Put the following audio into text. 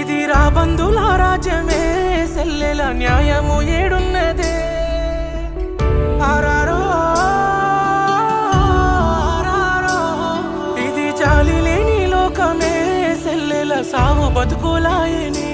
ఇది రా బంధుల రాజ్యమే సెల్లెల న్యాయము ఏడున్నదే ఆరారో ఆరారో ఇది జాలి లేని లోకమే సెల్లెల సావు బతుకులాయనే